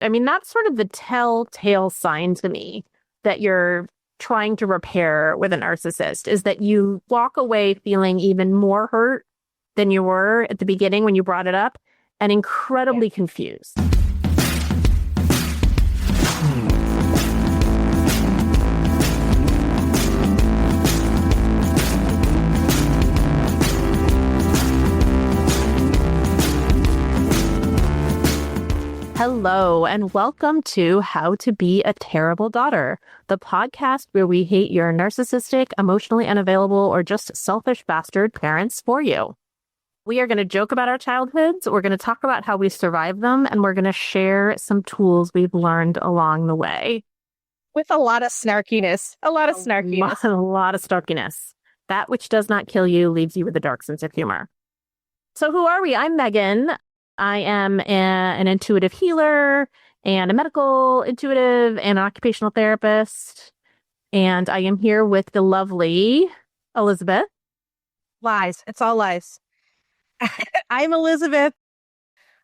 I mean, that's sort of the telltale sign to me that you're trying to repair with a narcissist, is that you walk away feeling even more hurt than you were at the beginning when you brought it up, and incredibly confused. Hello, and welcome to How to Be a Terrible Daughter, the podcast where we hate your narcissistic, emotionally unavailable, or just selfish bastard parents for you. We are going to joke about our childhoods, we're going to talk about how we survived them, and we're going to share some tools we've learned along the way. With a lot of snarkiness. A lot of snarkiness. That which does not kill you leaves you with a dark sense of humor. So who are we? I'm Megan. I am an intuitive healer and a medical intuitive and an occupational therapist. And I am here with the lovely Elizabeth. Lies. It's all lies. I'm Elizabeth.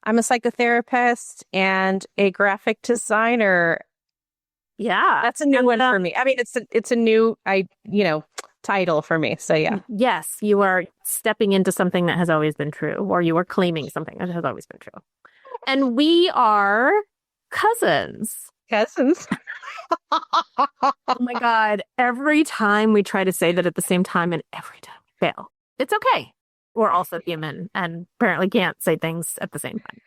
I'm a psychotherapist and a graphic designer. Yeah. That's a new one for me. I mean, it's a new, title for me. So yeah. Yes, you are stepping into something that has always been true, or you are claiming something that has always been true. And we are cousins. Oh my God. Every time we try to say that at the same time, and every time we fail. It's okay. We're also human and apparently can't say things at the same time.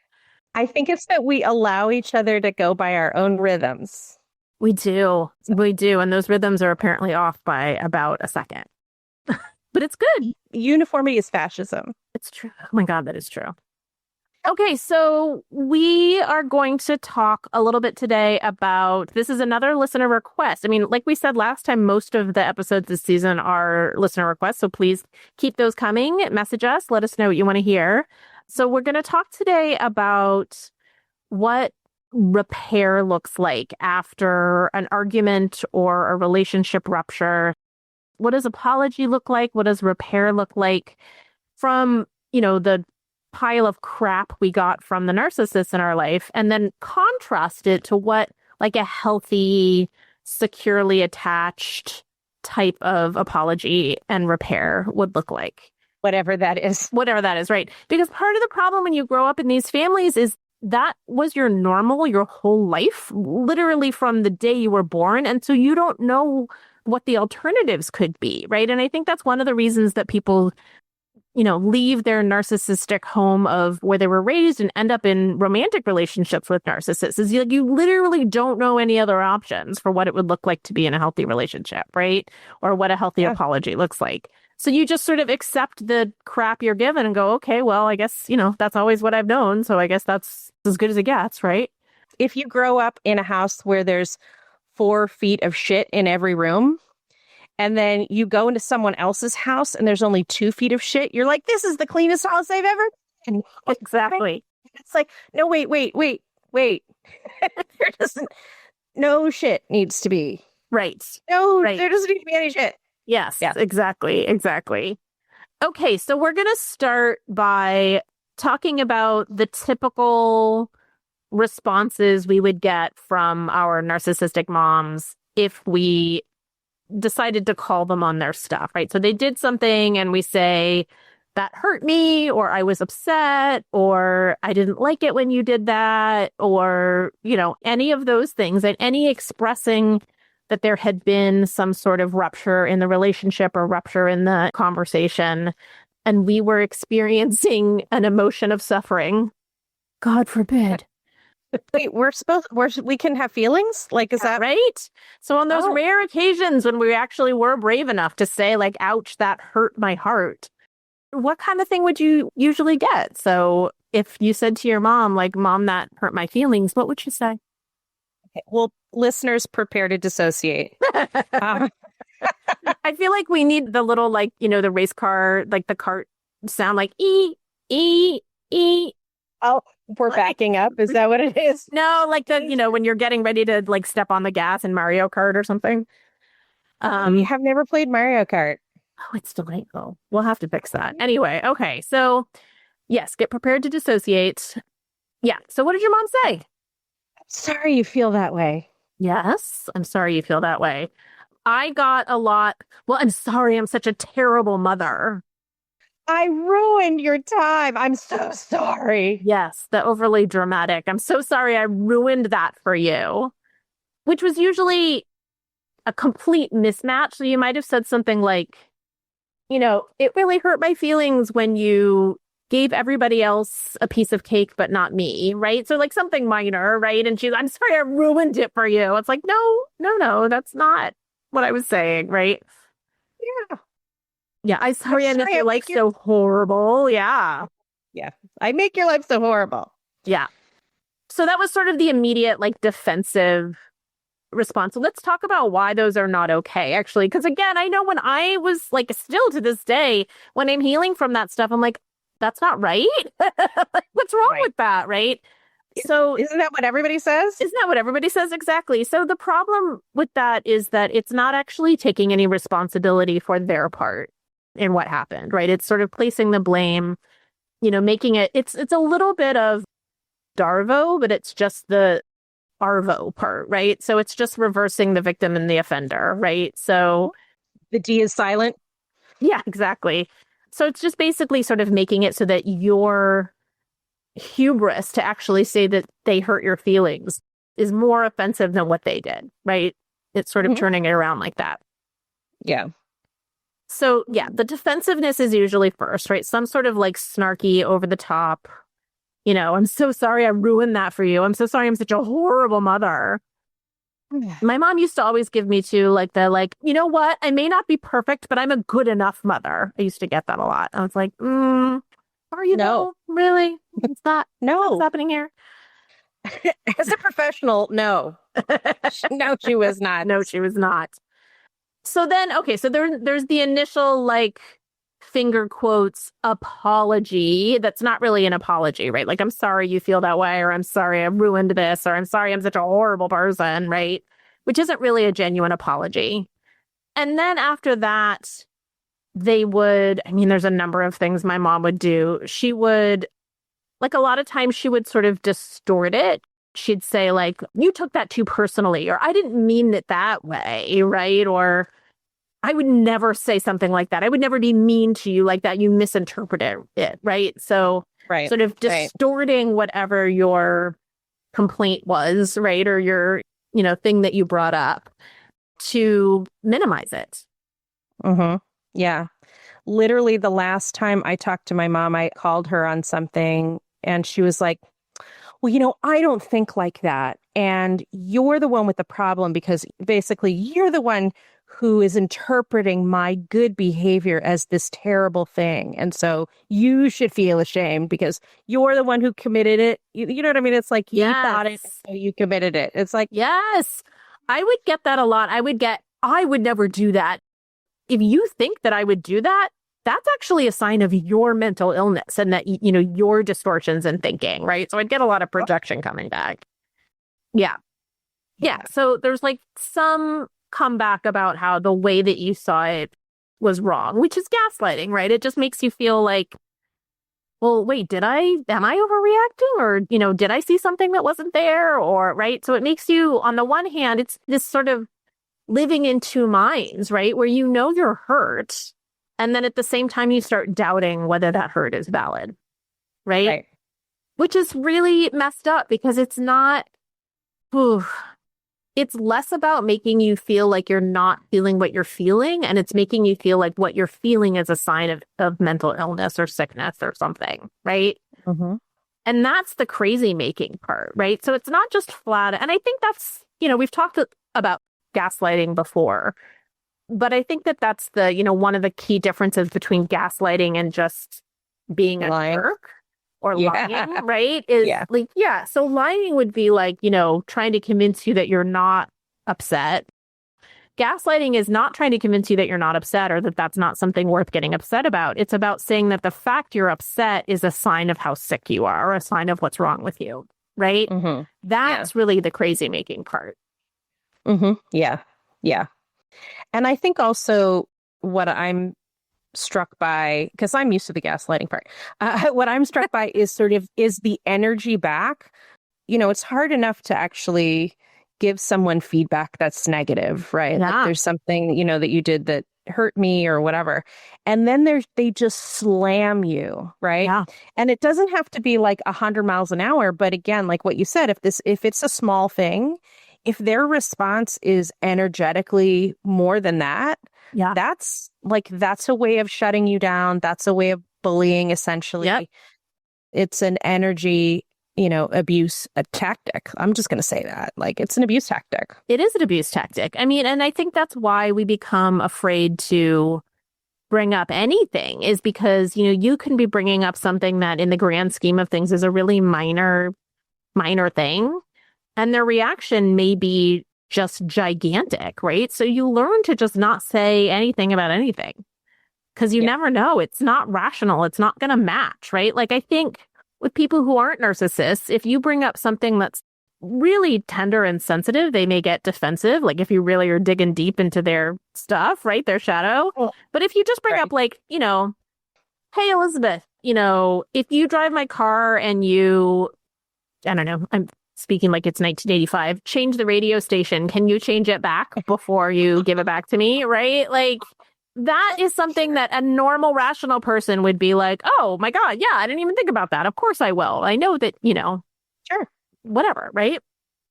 I think it's that we allow each other to go by our own rhythms. We do. And those rhythms are apparently off by about a second. But it's good. Uniformity is fascism. It's true. Oh my God, that is true. Okay, so we are going to talk a little bit today about, this is another listener request. I mean, like we said last time, most of the episodes this season are listener requests. So please keep those coming. Message us. Let us know what you want to hear. So we're going to talk today about what repair looks like after an argument or a relationship rupture. What does apology look like? What does repair look like from, the pile of crap we got from the narcissist in our life, and then contrast it to what like a healthy, securely attached type of apology and repair would look like. Whatever that is, right? Because part of the problem when you grow up in these families is that was your normal, your whole life, literally from the day you were born. And so you don't know what the alternatives could be, right? And I think that's one of the reasons that people, leave their narcissistic home of where they were raised and end up in romantic relationships with narcissists is you literally don't know any other options for what it would look like to be in a healthy relationship, right? Or what a healthy apology looks like. So you just sort of accept the crap you're given and go, okay, well, I guess, that's always what I've known. So I guess that's as good as it gets, right? If you grow up in a house where there's 4 feet of shit in every room, and then you go into someone else's house and there's only 2 feet of shit, you're like, this is the cleanest house I've ever been. Exactly. It's like, no, wait. No shit needs to be. Right. There doesn't need to be any shit. Yes, exactly. Okay, so we're going to start by talking about the typical responses we would get from our narcissistic moms if we decided to call them on their stuff, right? So they did something and we say, that hurt me, or I was upset, or I didn't like it when you did that, or, any of those things, and any expressing that there had been some sort of rupture in the relationship or rupture in the conversation, and we were experiencing an emotion of suffering. God forbid. Wait, we can have feelings? Like, is that right? So on those rare occasions when we actually were brave enough to say, like, ouch, that hurt my heart, what kind of thing would you usually get? So if you said to your mom, like, Mom, that hurt my feelings, what would you say? Okay, well, listeners, prepare to dissociate. I feel like we need the little, like, the race car, like the cart sound, like, ee, ee, ee. Oh, we're backing up. Is that what it is? No, like when you're getting ready to like step on the gas in Mario Kart or something. You have never played Mario Kart. Oh, it's delightful. We'll have to fix that. Anyway, okay. So yes, get prepared to dissociate. Yeah. So what did your mom say? Sorry you feel that way. Yes, I'm sorry you feel that way. I got a lot. Well, I'm sorry. I'm such a terrible mother. I ruined your time. I'm so sorry. Yes, the overly dramatic. I'm so sorry I ruined that for you, which was usually a complete mismatch. So you might have said something like, it really hurt my feelings when you gave everybody else a piece of cake, but not me, right? So like something minor, right? And I'm sorry I ruined it for you. It's like, no, that's not what I was saying, right? Yeah. Yeah, sorry I make your life so horrible. Yeah. Yeah. I make your life so horrible. Yeah. So that was sort of the immediate, like, defensive response. So let's talk about why those are not okay, actually. Because again, I know when I was like, still to this day, when I'm healing from that stuff, I'm like, that's not right. Like, what's wrong with that, right? So isn't that what everybody says? Isn't that what everybody says? Exactly. So the problem with that is that it's not actually taking any responsibility for their part in what happened, right? It's sort of placing the blame, making it's a little bit of Darvo, but it's just the Arvo part, right? So it's just reversing the victim and the offender, right? So the D is silent. Yeah, exactly. So it's just basically sort of making it so that your hubris to actually say that they hurt your feelings is more offensive than what they did, right? It's sort of turning it around like that. Yeah. So yeah, the defensiveness is usually first, right? Some sort of like snarky, over the top, I'm so sorry I ruined that for you. I'm so sorry I'm such a horrible mother. My mom used to always give me you know what? I may not be perfect, but I'm a good enough mother. I used to get that a lot. I was like, are you? No, really? It's not. No. What's happening here? As a professional, no. No, she was not. No, she was not. So then, okay, so there's the initial, like, finger quotes apology that's not really an apology, right? Like, I'm sorry you feel that way, or I'm sorry I ruined this, or I'm sorry I'm such a horrible person, right? Which isn't really a genuine apology. And then after that, there's a number of things my mom would do. She would, like, a lot of times she would sort of distort it. She'd say, like, you took that too personally, or I didn't mean it that way, right? Or I would never say something like that. I would never be mean to you like that. You misinterpreted it, right? So sort of distorting whatever your complaint was, right? Or your, thing that you brought up to minimize it. Mm-hmm. Yeah. Literally the last time I talked to my mom, I called her on something and she was like, well, I don't think like that. And you're the one with the problem because basically you're the one who is interpreting my good behavior as this terrible thing. And so you should feel ashamed because you're the one who committed it. You know what I mean? It's like, you thought it, so you committed it. It's like, yes, I would get that a lot. I would never do that. If you think that I would do that, that's actually a sign of your mental illness and that, your distortions in thinking, right? So I'd get a lot of projection coming back. Yeah. Yeah. So there's like some comeback about how the way that you saw it was wrong, which is gaslighting, right? It just makes you feel like, well, wait, am I overreacting? Or, did I see something that wasn't there? Or, right? So it makes you, on the one hand, it's this sort of living in two minds, right? Where you're hurt. And then at the same time, you start doubting whether that hurt is valid, right? Which is really messed up because it's not, it's less about making you feel like you're not feeling what you're feeling. And it's making you feel like what you're feeling is a sign of mental illness or sickness or something, right? Mm-hmm. And that's the crazy making part, right? So it's not just flat. And I think that's, we've talked about gaslighting before. But I think that that's the, one of the key differences between gaslighting and just being a jerk or lying, right? Is so lying would be like, trying to convince you that you're not upset. Gaslighting is not trying to convince you that you're not upset or that that's not something worth getting upset about. It's about saying that the fact you're upset is a sign of how sick you are or a sign of what's wrong with you, right? Mm-hmm. That's really the crazy making part. Mm-hmm. Yeah. Yeah. And I think also what I'm struck by, because I'm used to the gaslighting part, what I'm struck by is is the energy back it's hard enough to actually give someone feedback that's negative, right? Yeah. Like there's something, that you did that hurt me or whatever. And then they just slam you, right? Yeah. And it doesn't have to be like 100 miles an hour. But again, like what you said, if it's a small thing, if their response is energetically more than that, Yeah. that's a way of shutting you down. That's a way of bullying, essentially. Yep. It's an energy, abuse, a tactic. I'm just going to say that. Like, it's an abuse tactic. It is an abuse tactic. I mean, and I think that's why we become afraid to bring up anything, is because, you can be bringing up something that in the grand scheme of things is a really minor thing. And their reaction may be just gigantic, right? So you learn to just not say anything about anything because you never know. It's not rational. It's not going to match, right? Like, I think with people who aren't narcissists, if you bring up something that's really tender and sensitive, they may get defensive. Like if you really are digging deep into their stuff, right? Their shadow. But if you just bring up like, hey, Elizabeth, if you drive my car and I don't know, I'm speaking like it's 1985, change the radio station. Can you change it back before you give it back to me? Right? Like that is something that a normal, rational person would be like, oh my God, yeah, I didn't even think about that. Of course I will. I know that, sure, whatever, right?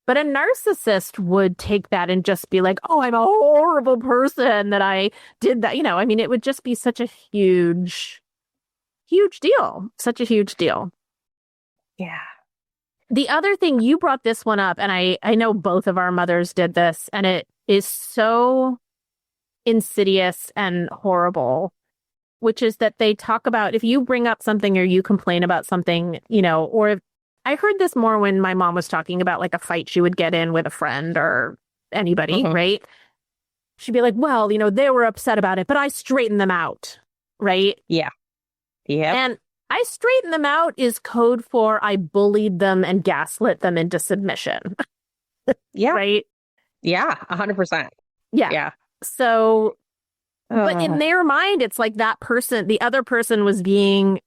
But a narcissist would take that and just be like, oh, I'm a horrible person that I did that. I mean, it would just be such a huge deal. Such a huge deal. Yeah. The other thing, you brought this one up, and I know both of our mothers did this, and it is so insidious and horrible, which is that they talk about if you bring up something or you complain about something, or if, I heard this more when my mom was talking about like a fight she would get in with a friend or anybody, right? She'd be like, well, they were upset about it, but I straightened them out, right? Yeah. Yeah. And I straightened them out is code for I bullied them and gaslit them into submission. Yeah. Right? Yeah, 100%. Yeah. Yeah. So, but in their mind, it's like that person, the other person was being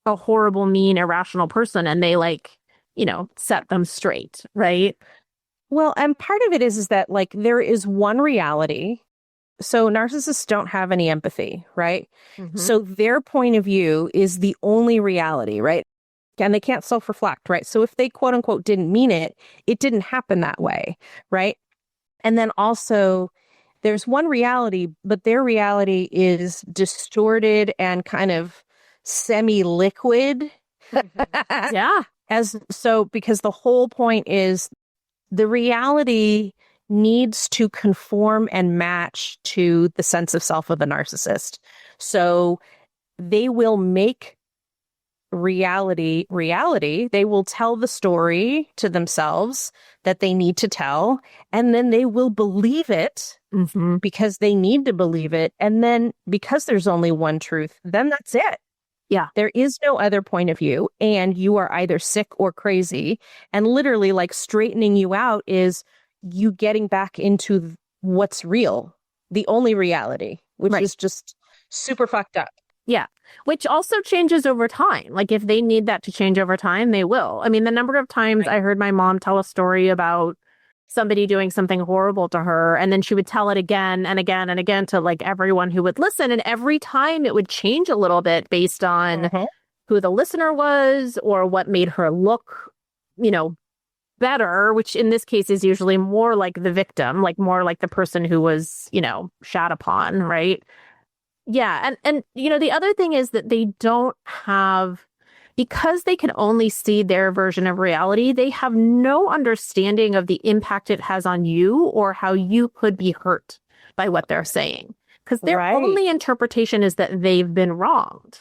a horrible, mean, irrational person, and they set them straight, right? Well, and part of it is that like there is one reality. So narcissists don't have any empathy, right? Mm-hmm. So their point of view is the only reality, right? And they can't self-reflect, right? So if they quote unquote didn't mean it, it didn't happen that way, right? And then also there's one reality, but their reality is distorted and kind of semi-liquid. Yeah. Because the whole point is the reality needs to conform and match to the sense of self of the narcissist. So they will make reality. They will tell the story to themselves that they need to tell, and then they will believe it because they need to believe it. And then because there's only one truth, then that's it. Yeah. There is no other point of view, and you are either sick or crazy. And literally like straightening you out is you getting back into what's real, the only reality, which is just super fucked up. Yeah. Which also changes over time. Like if they need that to change over time, they will. I mean, the number of times I heard my mom tell a story about somebody doing something horrible to her, and then she would tell it again and again and again to like everyone who would listen. And every time it would change a little bit based on who the listener was or what made her look, better, which in this case is usually more like the victim, like more like the person who was, shat upon, right? Yeah. And the other thing is that they don't have, because they can only see their version of reality, they have no understanding of the impact it has on you or how you could be hurt by what they're saying. Because their only interpretation is that they've been wronged.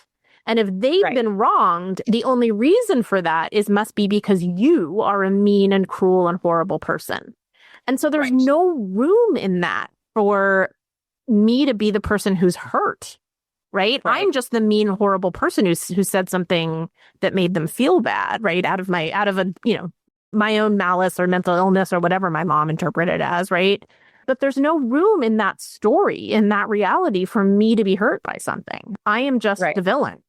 And if they've been wronged, the only reason for that must be because you are a mean and cruel and horrible person. And so there's no room in that for me to be the person who's hurt, right? I'm just the mean, horrible person who said something that made them feel bad, right? Out of my own malice or mental illness or whatever my mom interpreted as, right? But there's no room in that story, in that reality for me to be hurt by something. I am just the villain,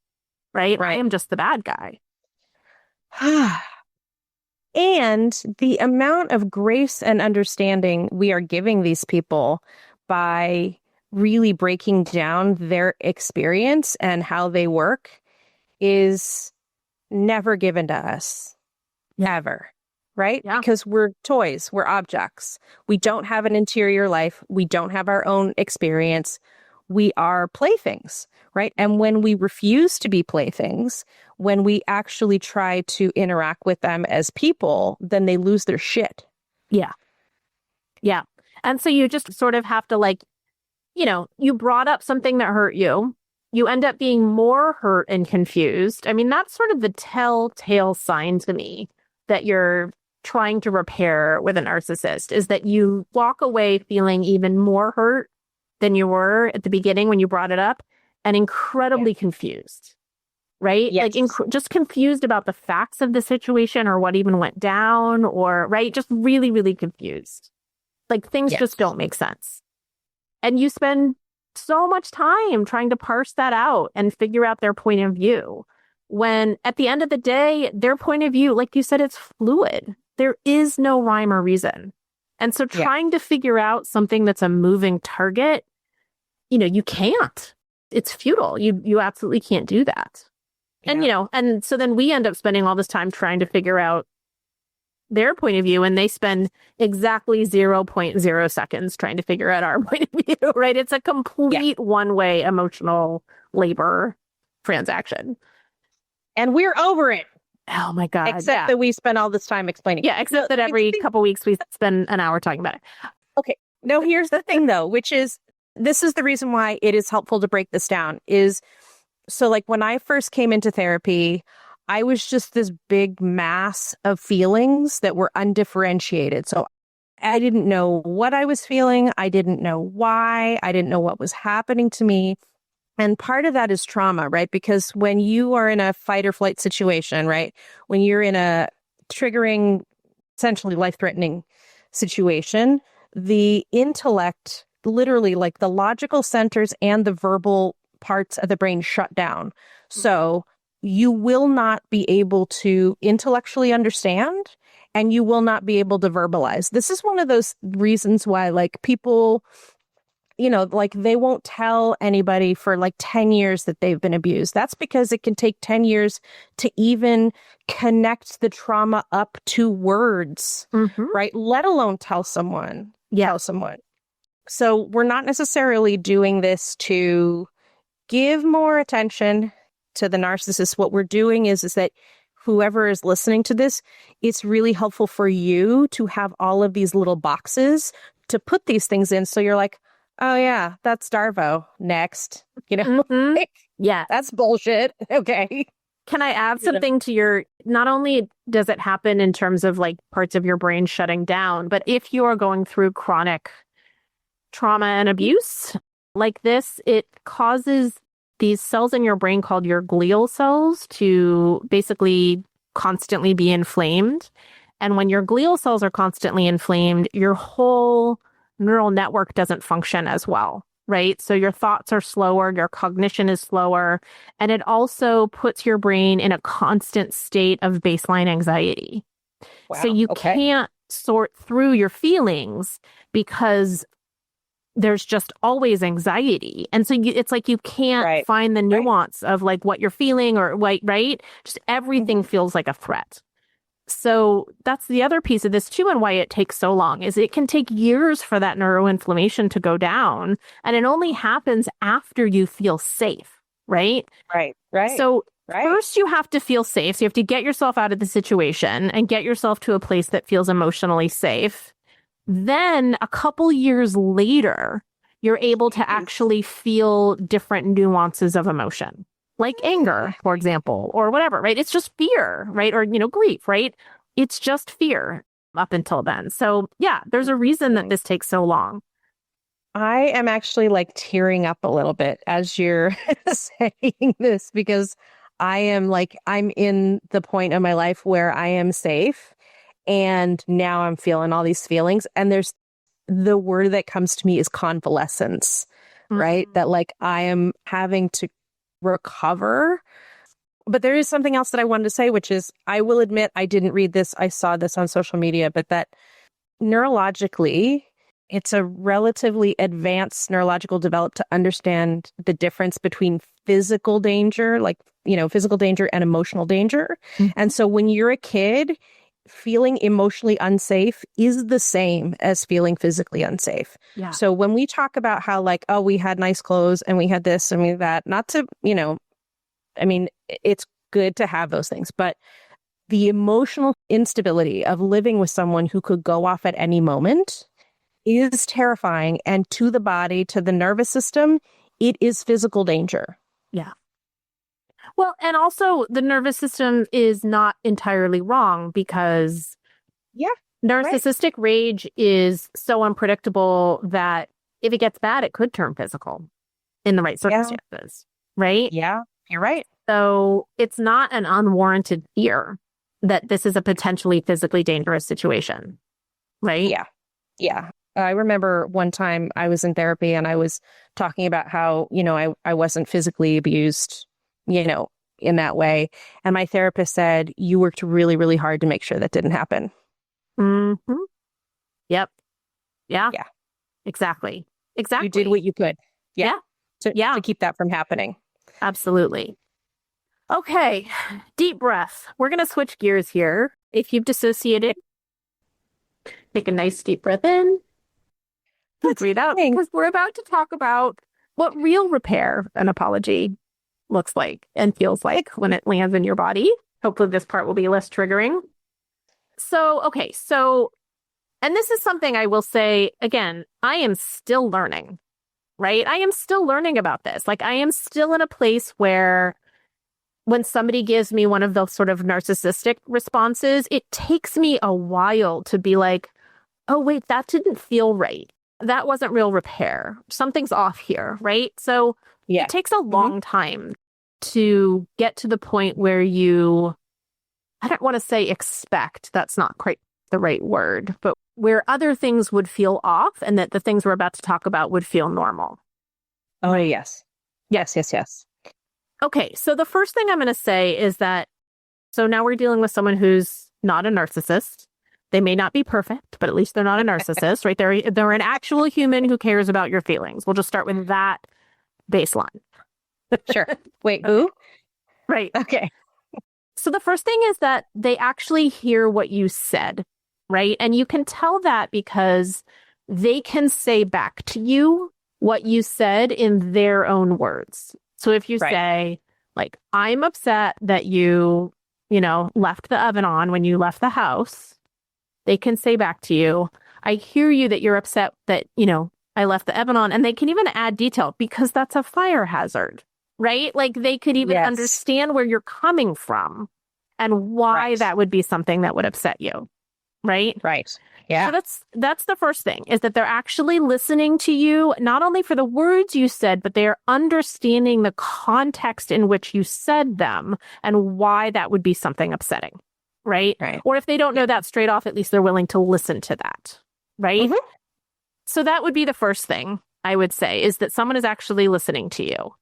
right? I am just the bad guy. And the amount of grace and understanding we are giving these people by really breaking down their experience and how they work is never given to us. Never. Right? Yeah. Because we're toys, we're objects. We don't have an interior life. We don't have our own experience. We are playthings, right? And when we refuse to be playthings, when we actually try to interact with them as people, then they lose their shit. Yeah. Yeah. And so you just sort of have to like, you brought up something that hurt you. You end up being more hurt and confused. I mean, that's sort of the telltale sign to me that you're trying to repair with a narcissist, is that you walk away feeling even more hurt than you were at the beginning when you brought it up, and incredibly confused, right? Yes. Like just confused about the facts of the situation or what even went down, or, right? Just really, really confused. Like things just don't make sense. And you spend so much time trying to parse that out and figure out their point of view, when at the end of the day, their point of view, like you said, it's fluid. There is no rhyme or reason. And so trying to figure out something that's a moving target, you can't. It's futile. You absolutely can't do that. Yeah. And, and so then we end up spending all this time trying to figure out their point of view, and they spend exactly 0.0 seconds trying to figure out our point of view, right? It's a complete one-way emotional labor transaction. And we're over it. Oh my God. Except that we spend all this time explaining. Yeah, except that every couple weeks we spend an hour talking about it. Okay. No, here's the thing though, which is, this is the reason why it is helpful to break this down, is so like when I first came into therapy, I was just this big mass of feelings that were undifferentiated. So I didn't know what I was feeling. I didn't know why. I didn't know what was happening to me. And part of that is trauma, right? Because when you are in a fight or flight situation, right? When you're in a triggering, essentially life-threatening situation, the intellect, literally like the logical centers and the verbal parts of the brain shut down. So you will not be able to intellectually understand, and you will not be able to verbalize. This is one of those reasons why like people, like they won't tell anybody for like 10 years that they've been abused. That's because it can take 10 years to even connect the trauma up to words, right? Let alone tell someone. So we're not necessarily doing this to give more attention to the narcissist. What we're doing is that whoever is listening to this, it's really helpful for you to have all of these little boxes to put these things in. So you're like, oh yeah, that's Darvo. Next, Yeah, that's bullshit. Okay. Can I add something to your, not only does it happen in terms of like parts of your brain shutting down, but if you are going through chronic trauma and abuse like this, it causes these cells in your brain called your glial cells to basically constantly be inflamed. And when your glial cells are constantly inflamed, your whole neural network doesn't function as well, right? So your thoughts are slower, your cognition is slower, and it also puts your brain in a constant state of baseline anxiety. Wow, so you can't sort through your feelings because there's just always anxiety. And so it's like you can't find the nuance of like what you're feeling or what, right? Just everything feels like a threat. So that's the other piece of this too, and why it takes so long is it can take years for that neuroinflammation to go down, and it only happens after you feel safe, right? Right. So first you have to feel safe. So you have to get yourself out of the situation and get yourself to a place that feels emotionally safe. Then a couple years later, you're able to actually feel different nuances of emotion. Like anger, for example, or whatever, right? It's just fear, right? Or, grief, right? It's just fear up until then. So yeah, there's a reason that this takes so long. I am actually like tearing up a little bit as you're saying this, because I'm in the point of my life where I am safe, and now I'm feeling all these feelings. And there's the word that comes to me is convalescence, right? That like I am having to recover But there is something else that I wanted to say, which is, I will admit, I didn't read this. I saw this on social media, but that neurologically, it's a relatively advanced neurological developed to understand the difference between physical danger, like, physical danger and emotional danger. Mhm. And so when you're a kid, feeling emotionally unsafe is the same as feeling physically unsafe. Yeah. So when we talk about how like, oh, we had nice clothes and we had this and we had that, not to, it's good to have those things, but the emotional instability of living with someone who could go off at any moment is terrifying. And to the body, to the nervous system, it is physical danger. Yeah. Well, and also the nervous system is not entirely wrong because narcissistic rage is so unpredictable that if it gets bad, it could turn physical in the right circumstances, right? Yeah, you're right. So it's not an unwarranted fear that this is a potentially physically dangerous situation, right? Yeah. Yeah. I remember one time I was in therapy and I was talking about how, I wasn't physically abused, in that way. And my therapist said, you worked really, really hard to make sure that didn't happen. Mm-hmm. Yep. Yeah. Yeah. Exactly. You did what you could. Yeah. To keep that from happening. Absolutely. Okay. Deep breath. We're going to switch gears here. If you've dissociated, take a nice deep breath in. Breathe out, because we're about to talk about what real repair and apology looks like and feels like when it lands in your body. Hopefully this part will be less triggering. So, okay. And this is something I will say, again, I am still learning, right? I am still learning about this. Like, I am still in a place where when somebody gives me one of those sort of narcissistic responses, it takes me a while to be like, oh, wait, that didn't feel right. That wasn't real repair. Something's off here, right? So it takes a long time to get to the point where I don't want to say expect, that's not quite the right word, but where other things would feel off and that the things we're about to talk about would feel normal. Oh, yes. Yes. Okay, so the first thing I'm going to say is that, so now we're dealing with someone who's not a narcissist. They may not be perfect, but at least they're not a narcissist, right? They're an actual human who cares about your feelings. We'll just start with that baseline. Sure. Wait, who? Right. Okay. So the first thing is that they actually hear what you said, right? And you can tell that because they can say back to you what you said in their own words. So if you say, like, I'm upset that you left the oven on when you left the house, they can say back to you, I hear you that you're upset that, I left the oven on. And they can even add detail because that's a fire hazard, right? Like they could even understand where you're coming from and why that would be something that would upset you, right? Right. Yeah. So that's the first thing, is that they're actually listening to you, not only for the words you said, but they are understanding the context in which you said them and why that would be something upsetting. Right? Or if they don't know that straight off, at least they're willing to listen to that. Right? Mm-hmm. So that would be the first thing I would say, is that someone is actually listening to you.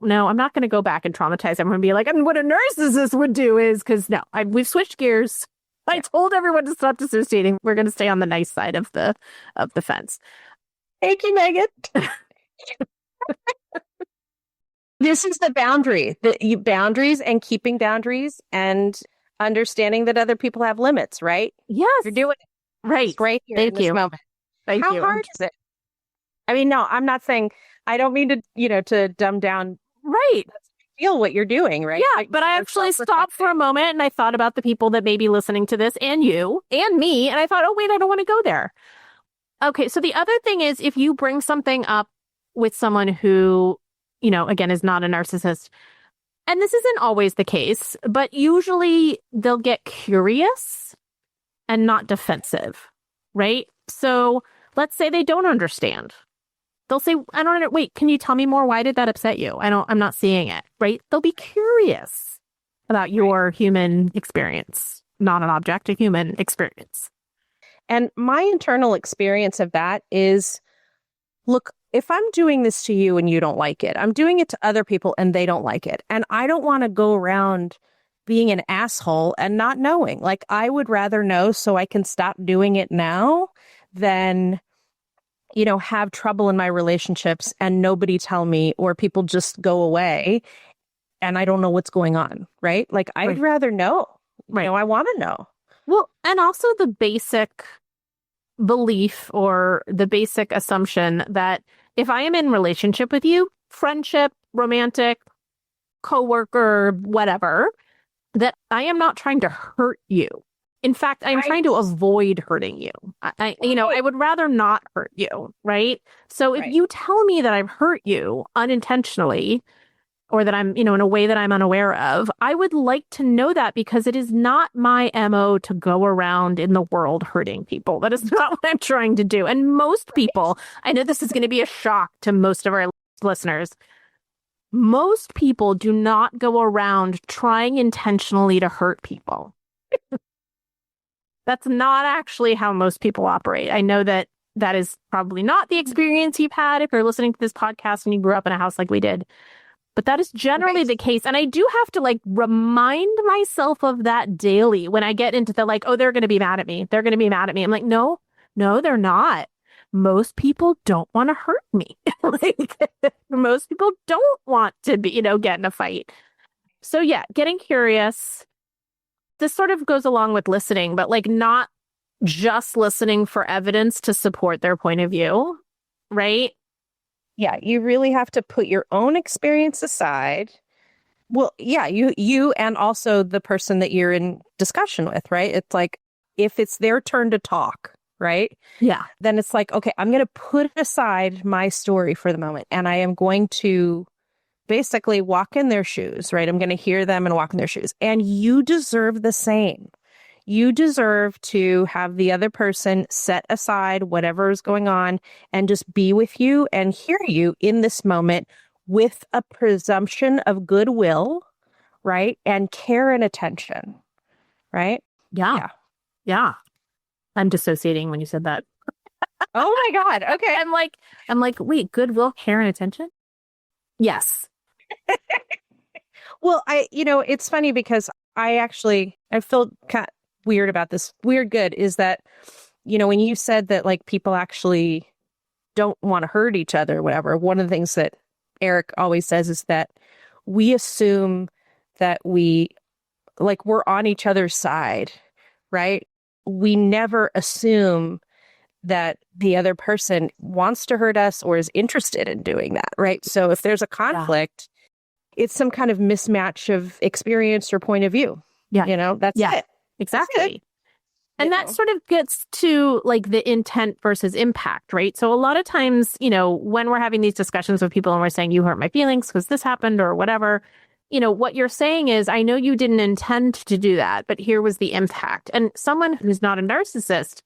No, I'm not going to go back and traumatize everyone and be like, and what a narcissist would do is, because we've switched gears. I told everyone to stop dissociating. We're going to stay on the nice side of the fence. Thank you, Megan. This is the boundary, boundaries and keeping boundaries and understanding that other people have limits, right? Yes. You're doing it. Right. It's great here Thank in you. This moment. Thank How you. hard is it? I mean, no, I'm not saying, I don't mean to, to dumb down. Right. Feel what you're doing, right? Yeah, but I actually stopped for a moment and I thought about the people that may be listening to this and you and me. And I thought, oh, wait, I don't want to go there. Okay, so the other thing is, if you bring something up with someone who, again, is not a narcissist, and this isn't always the case, but usually they'll get curious and not defensive, right? So let's say they don't understand. They'll say, I don't know. Wait, can you tell me more? Why did that upset you? I'm not seeing it, right? They'll be curious about your human experience, not an object, a human experience. And my internal experience of that is, look, if I'm doing this to you and you don't like it, I'm doing it to other people and they don't like it. And I don't want to go around being an asshole and not knowing. Like, I would rather know so I can stop doing it now than, have trouble in my relationships and nobody tell me, or people just go away and I don't know what's going on. Right. Like, I'd rather know. Right. I want to know. Well, and also the basic belief or the basic assumption that if I am in relationship with you, friendship, romantic, coworker, whatever, that I am not trying to hurt you. In fact, I'm trying to avoid hurting you. I would rather not hurt you, right? So if you tell me that I've hurt you unintentionally, or that I'm, in a way that I'm unaware of, I would like to know that, because it is not my MO to go around in the world hurting people. That is not what I'm trying to do. And most people, I know this is going to be a shock to most of our listeners, most people do not go around trying intentionally to hurt people. That's not actually how most people operate. I know that is probably not the experience you've had if you're listening to this podcast and you grew up in a house like we did. But that is generally the case. And I do have to remind myself of that daily when I get into the oh, they're going to be mad at me. They're going to be mad at me. I'm like, no, they're not. Most people don't want to hurt me. Most people don't want to be, get in a fight. So yeah, getting curious. This sort of goes along with listening, but not just listening for evidence to support their point of view, right? Yeah, you really have to put your own experience aside. Well, yeah, you and also the person that you're in discussion with, right? It's like, if it's their turn to talk, right? Yeah. Then it's like, okay, I'm going to put aside my story for the moment, and I am going to basically walk in their shoes, right? I'm going to hear them and walk in their shoes. And you deserve the same. You deserve to have the other person set aside whatever is going on and just be with you and hear you in this moment with a presumption of goodwill, right? And care and attention, right? Yeah. I'm dissociating when you said that. Oh my God. Okay. I'm like, wait, goodwill, care, and attention? Yes. Well, it's funny because I feel kind of weird about this. Weird good is that, when you said that people actually don't want to hurt each other or whatever, one of the things that Eric always says is that we assume that we're on each other's side, right? We never assume that the other person wants to hurt us or is interested in doing that, right? So if there's a conflict, it's some kind of mismatch of experience or point of view. Yeah. That's it. Exactly. That's it. And that sort of gets to the intent versus impact, right? So a lot of times, when we're having these discussions with people and we're saying, you hurt my feelings because this happened or whatever, what you're saying is, I know you didn't intend to do that, but here was the impact. And someone who's not a narcissist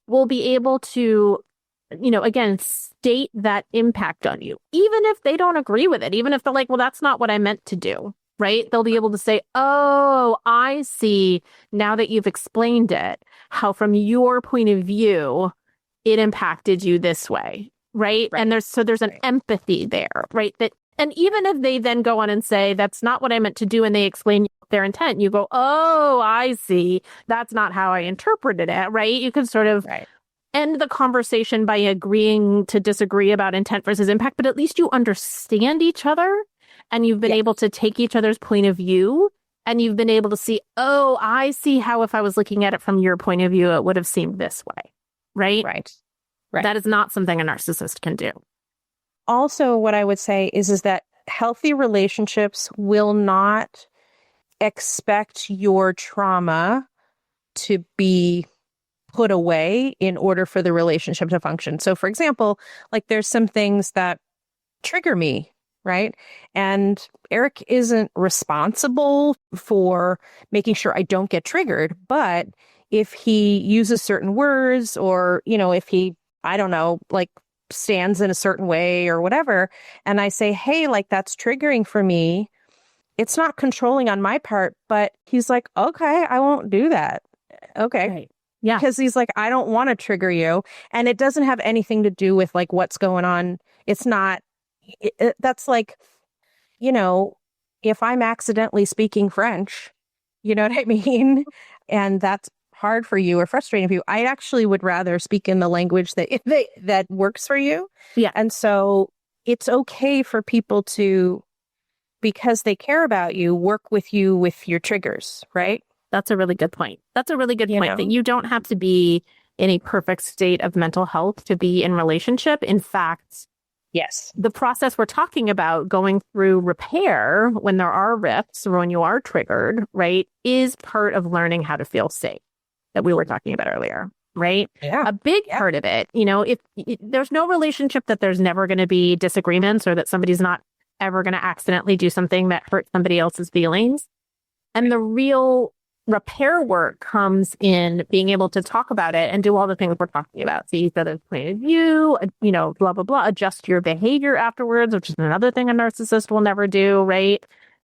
will be able to, again, state that impact on you, even if they don't agree with it, even if they're like, well, that's not what I meant to do. Right? They'll be able to say, oh, I see, now that you've explained it, how from your point of view, it impacted you this way. Right? And there's an empathy there, right? And even if they then go on and say, that's not what I meant to do, and they explain their intent, you go, oh, I see. That's not how I interpreted it. Right? You can sort of end the conversation by agreeing to disagree about intent versus impact, but at least you understand each other. And you've been able to take each other's point of view, and you've been able to see, oh, I see how if I was looking at it from your point of view, it would have seemed this way. Right? Right. That is not something a narcissist can do. Also, what I would say is that healthy relationships will not expect your trauma to be put away in order for the relationship to function. So, for example, there's some things that trigger me, right? And Eric isn't responsible for making sure I don't get triggered. But if he uses certain words, or, if he, I don't know, stands in a certain way or whatever, and I say, hey, that's triggering for me, it's not controlling on my part, but he's like, okay, I won't do that. Okay. Right. Yeah. Because he's like, I don't want to trigger you. And it doesn't have anything to do with like what's going on. It's not, that's like, if I'm accidentally speaking French, you know what I mean? And that's hard for you or frustrating for you. I actually would rather speak in the language that works for you. Yeah. And so it's okay for people to, because they care about you, work with you with your triggers, right? That's a really good point. That's a really good point that you don't have to be in a perfect state of mental health to be in relationship. In fact, yes, the process we're talking about, going through repair when there are rifts or when you are triggered, right, is part of learning how to feel safe that we were talking about earlier, right? Yeah. A big part of it, if there's no relationship that there's never going to be disagreements or that somebody's not ever going to accidentally do something that hurts somebody else's feelings. And the real repair work comes in being able to talk about it and do all the things we're talking about. See each other's point of view, blah, blah, blah, adjust your behavior afterwards, which is another thing a narcissist will never do, right?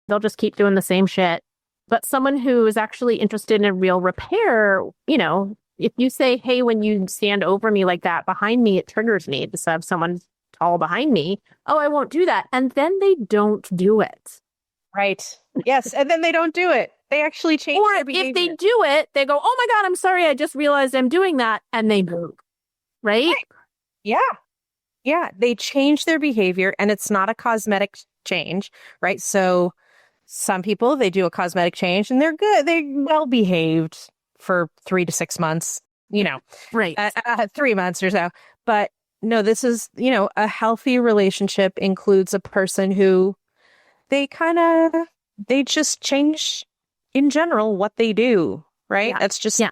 They'll just keep doing the same shit. But someone who is actually interested in real repair, if you say, hey, when you stand over me like that behind me, it triggers me to have someone tall behind me. Oh, I won't do that. And then they don't do it. Right. Yes. And then they don't do it. They actually change or their behavior. If they do it, they go, oh my God, I'm sorry. I just realized I'm doing that. And they move. Right? Yeah. Yeah. They change their behavior and it's not a cosmetic change, right? So some people, they do a cosmetic change and they're good. They're well behaved for 3 to 6 months, right. 3 months or so. But no, this is, a healthy relationship includes a person who they just change in general what they do, right? Yeah. That's just. Yeah.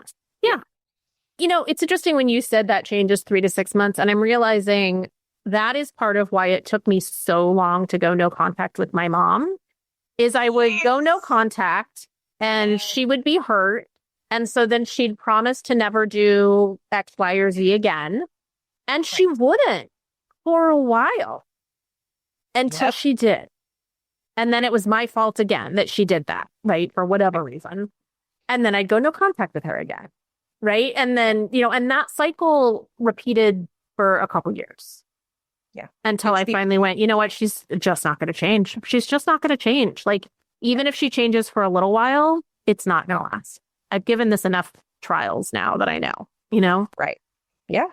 It's interesting when you said that change is 3 to 6 months. And I'm realizing that is part of why it took me so long to go no contact with my mom, is I would go no contact and she would be hurt. And so then she'd promise to never do X, Y, or Z again. And she wouldn't for a while until she did. And then it was my fault again that she did that, right? For whatever reason. And then I'd go no contact with her again. Right. And then, and that cycle repeated for a couple years. Yeah. Until I finally went, you know what? She's just not going to change. She's just not going to change. Like, even if she changes for a little while, it's not going to last. I've given this enough trials now that I know, Right. Yeah.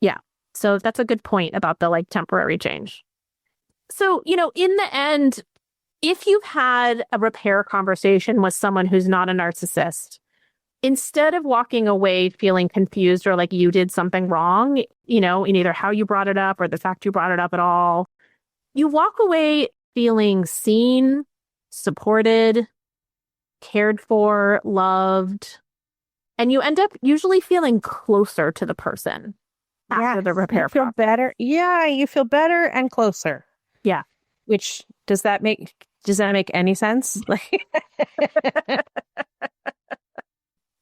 Yeah. So that's a good point about the temporary change. So, in the end, if you've had a repair conversation with someone who's not a narcissist, instead of walking away feeling confused or like you did something wrong, in either how you brought it up or the fact you brought it up at all, you walk away feeling seen, supported, cared for, loved, and you end up usually feeling closer to the person after the repair process. You feel better. Yeah, you feel better and closer. Yeah. Which, does that make any sense?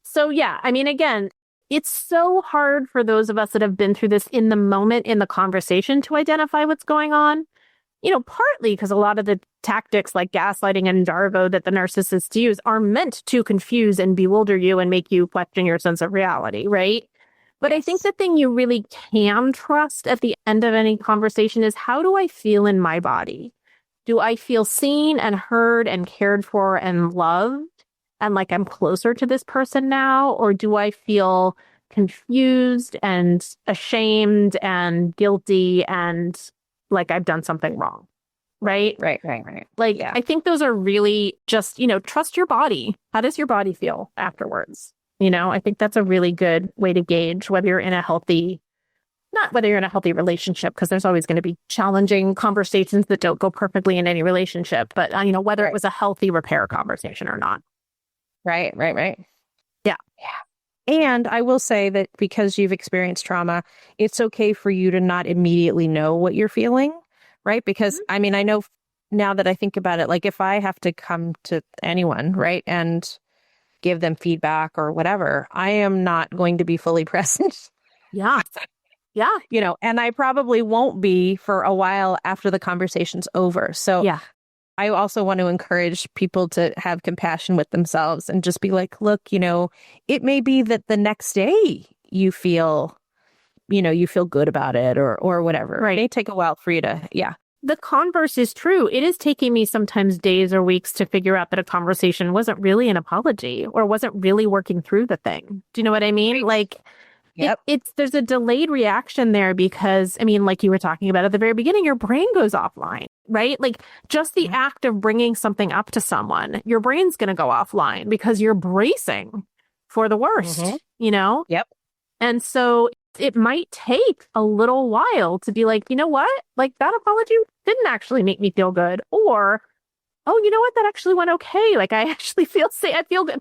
So, yeah, I mean, again, it's so hard for those of us that have been through this in the moment in the conversation to identify what's going on, partly because a lot of the tactics like gaslighting and Darvo that the narcissists use are meant to confuse and bewilder you and make you question your sense of reality, right? But I think the thing you really can trust at the end of any conversation is, how do I feel in my body? Do I feel seen and heard and cared for and loved? And like I'm closer to this person now? Or do I feel confused and ashamed and guilty and like I've done something wrong? Right? Right. Like, I think those are really just, trust your body. How does your body feel afterwards? I think that's a really good way to gauge whether you're in a healthy, not whether you're in a healthy relationship, because there's always going to be challenging conversations that don't go perfectly in any relationship, but, whether it was a healthy repair conversation or not. Right. Yeah. And I will say that because you've experienced trauma, it's okay for you to not immediately know what you're feeling, right? Because, I mean, I know now that I think about it, like if I have to come to anyone, right, and give them feedback or whatever, I am not going to be fully present. Yeah. And I probably won't be for a while after the conversation's over. So I also want to encourage people to have compassion with themselves and just be like, look, it may be that the next day you feel good about it or whatever. Right. It may take a while for you to, yeah. The converse is true. It is taking me sometimes days or weeks to figure out that a conversation wasn't really an apology or wasn't really working through the thing. Do you know what I mean? Like, Yep. there's a delayed reaction there because, I mean, like you were talking about at the very beginning, your brain goes offline, right? Like just the act of bringing something up to someone, your brain's going to go offline because you're bracing for the worst, Yep. And so it might take a little while to be like, you know what? Like that apology didn't actually make me feel good. Or, oh, you know what? That actually went okay. Like I actually feel safe. I feel good.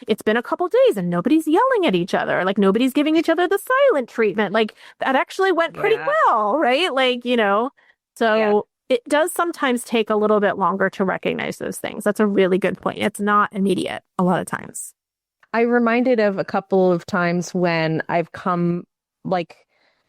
It's been a couple days and nobody's yelling at each other. Like nobody's giving each other the silent treatment. Like that actually went pretty well, right? Like, so it does sometimes take a little bit longer to recognize those things. That's a really good point. It's not immediate a lot of times. I'm reminded of a couple of times when I've come like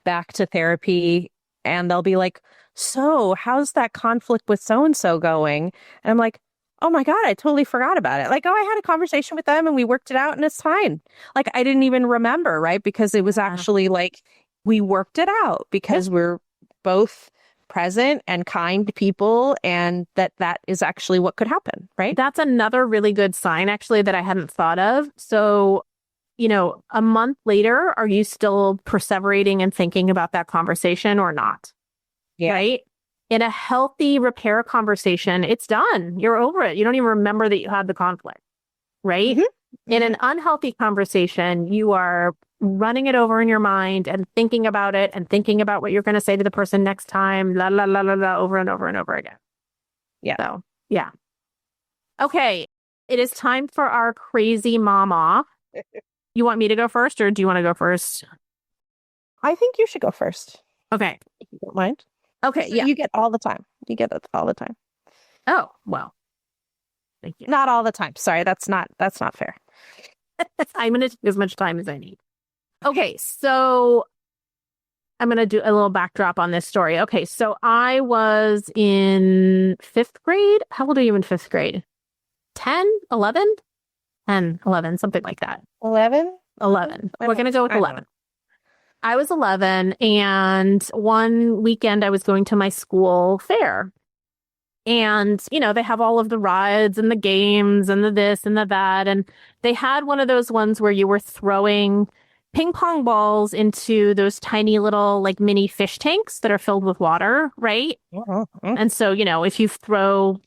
back to therapy and they'll be like, so how's that conflict with so-and-so going? And I'm like, oh my God, I totally forgot about it. Like, oh, I had a conversation with them and we worked it out and it's fine. Like, I didn't even remember, right? Because it was actually like, we worked it out because we're both present and kind people and that is actually what could happen, right? That's another really good sign, actually, that I hadn't thought of. So, a month later, are you still perseverating and thinking about that conversation or not? Yeah. Right? In a healthy repair conversation, it's done. You're over it. You don't even remember that you had the conflict, right? Mm-hmm. In an unhealthy conversation, you are running it over in your mind and thinking about it and thinking about what you're going to say to the person next time, la, la, la, la, la, over and over and over again. Yeah. So, yeah. Okay. It is time for our crazy mom off. You want me to go first or do you want to go first? I think you should go first. Okay. If you don't mind. Okay. So Yeah. you get all the time. You get it all the time. Oh, well. Thank you. Not all the time. Sorry, that's not fair. I'm going to take as much time as I need. Okay, so I'm going to do a little backdrop on this story. Okay, so I was in 5th grade. How old are you in 5th grade? 10, 11? 10, 11, something like that. 11? 11. We're going to go with 11. I was 11, and one weekend I was going to my school fair. And, they have all of the rides and the games and the this and the that. And they had one of those ones where you were throwing ping pong balls into those tiny little like mini fish tanks that are filled with water, right? Mm-hmm. And so, if you throw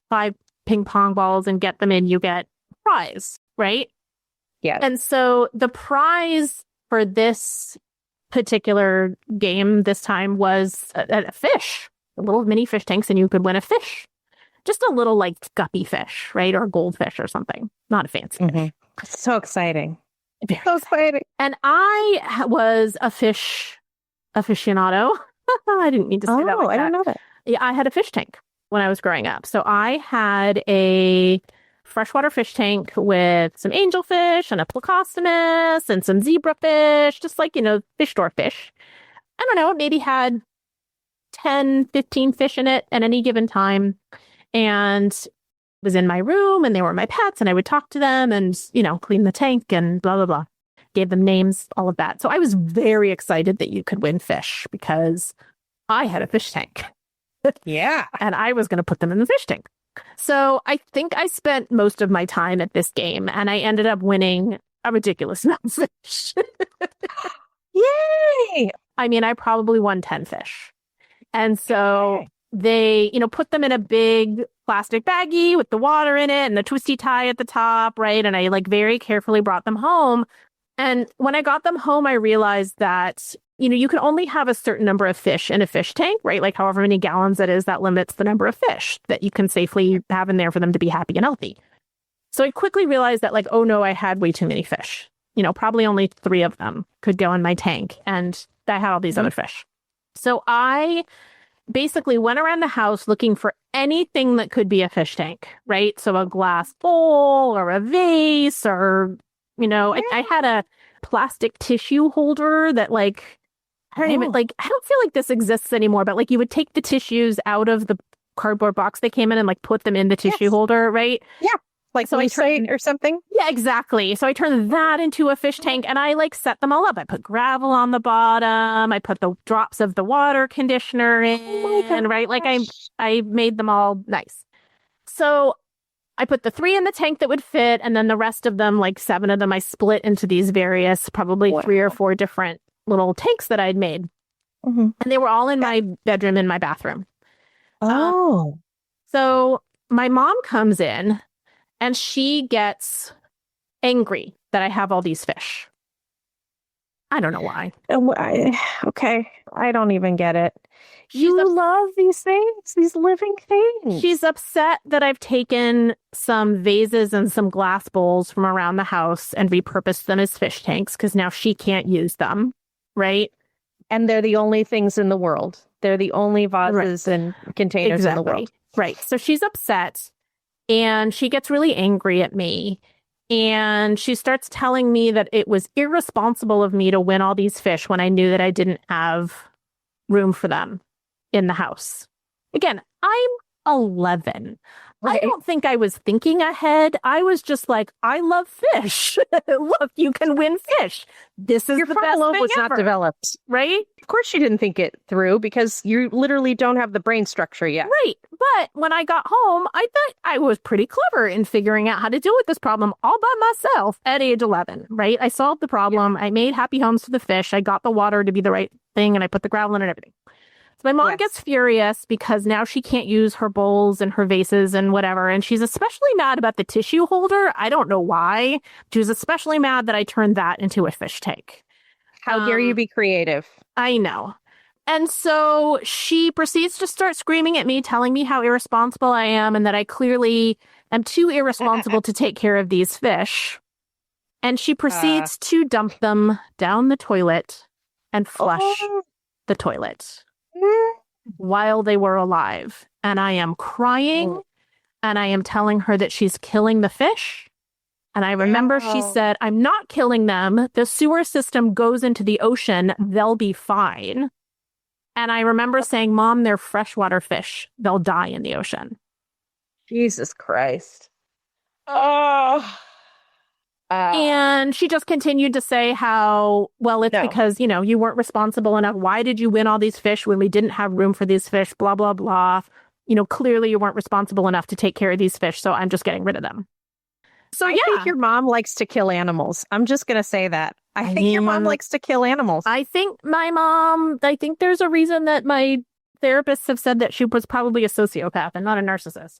5 ping pong balls and get them in, you get a prize, right? Yeah. And so the prize for this particular game this time was a fish. Little mini fish tanks, and you could win a fish. Just a little like guppy fish, right? Or goldfish or something. Not a fancy fish. So exciting. Very so exciting. And I was a fish aficionado. I didn't mean to say that like that. I didn't know that. Yeah, I had a fish tank when I was growing up. So I had a freshwater fish tank with some angelfish and a plecostomus and some zebrafish, just like, fish store fish. I don't know, it maybe had 10, 15 fish in it at any given time. And it was in my room and they were my pets and I would talk to them and, clean the tank and blah, blah, blah. Gave them names, all of that. So I was very excited that you could win fish because I had a fish tank. Yeah. And I was going to put them in the fish tank. So I think I spent most of my time at this game and I ended up winning a ridiculous amount of fish. Yay! I mean, I probably won 10 fish. And so they, put them in a big plastic baggie with the water in it and the twisty tie at the top, right? And I very carefully brought them home. And when I got them home, I realized that, you can only have a certain number of fish in a fish tank, right? Like however many gallons it is, that limits the number of fish that you can safely have in there for them to be happy and healthy. So I quickly realized that oh no, I had way too many fish. Probably only 3 of them could go in my tank. And I had all these other fish. So I basically went around the house looking for anything that could be a fish tank, right? So a glass bowl or a vase or, I had a plastic tissue holder that I don't feel like this exists anymore, but you would take the tissues out of the cardboard box they came in and like put them in the tissue holder, right? Yeah. Like So lucite or something? Yeah, exactly. So I turned that into a fish tank and I like set them all up. I put gravel on the bottom. I put the drops of the water conditioner in, right? Like I made them all nice. So I put the 3 in the tank that would fit, and then the rest of them, like 7 of them, I split into these various, probably 3 or 4 different little tanks that I'd made. Mm-hmm. And they were all in my bedroom and my bathroom. Oh. So my mom comes in and she gets angry that I have all these fish. I don't know why. Okay. I don't even get it. You love these things, these living things. She's upset that I've taken some vases and some glass bowls from around the house and repurposed them as fish tanks because now she can't use them, right? And they're the only things in the world. They're the only vases and containers in the world. Right. So she's upset and she gets really angry at me. And she starts telling me that it was irresponsible of me to win all these fish when I knew that I didn't have room for them in the house. Again, I'm 11. I don't think I was thinking ahead. I was just like, I love fish. Look, you can win fish. This is Your the best frontal lobe thing was ever. not developed. Right? Of course you didn't think it through because you literally don't have the brain structure yet. Right. But when I got home, I thought I was pretty clever in figuring out how to deal with this problem all by myself at age 11, right? I solved the problem. I made happy homes for the fish. I got the water to be the right thing and I put the gravel in and everything. So my mom gets furious because now she can't use her bowls and her vases and whatever. And she's especially mad about the tissue holder. I don't know why. She was especially mad that I turned that into a fish tank. How dare you be creative? I know. And so she proceeds to start screaming at me, telling me how irresponsible I am and that I clearly am too irresponsible to take care of these fish. And she proceeds to dump them down the toilet and flush the toilet while they were alive. And I am crying and I am telling her that she's killing the fish. And I remember she said, I'm not killing them. The sewer system goes into the ocean. They'll be fine. And I remember saying, Mom, they're freshwater fish. They'll die in the ocean. Jesus Christ. Oh. And she just continued to say how, well, it's because, you weren't responsible enough. Why did you win all these fish when we didn't have room for these fish? Blah, blah, blah. Clearly you weren't responsible enough to take care of these fish. So I'm just getting rid of them. So I think your mom likes to kill animals. I'm just going to say that. I think your mom likes to kill animals. I think there's a reason that my therapists have said that she was probably a sociopath and not a narcissist.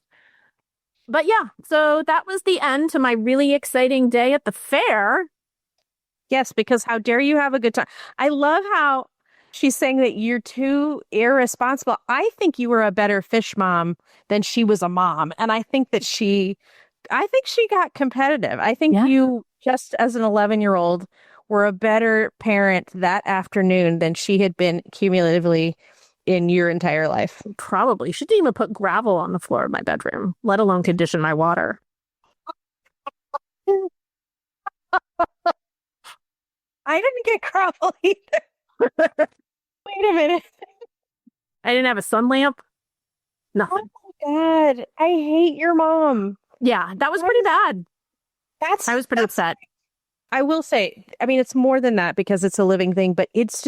But yeah, so that was the end to my really exciting day at the fair. Yes, because how dare you have a good time? I love how she's saying that you're too irresponsible. I think you were a better fish mom than she was a mom. And I think that she got competitive. I think you, just as an 11-year-old, were a better parent that afternoon than she had been cumulatively in your entire life. Probably. She didn't even put gravel on the floor of my bedroom, let alone condition my water. I didn't get gravel either. Wait a minute. I didn't have a sun lamp. Nothing. Oh my God. I hate your mom. Yeah, that was pretty bad. I was pretty upset. I will say, I mean, it's more than that because it's a living thing, but it's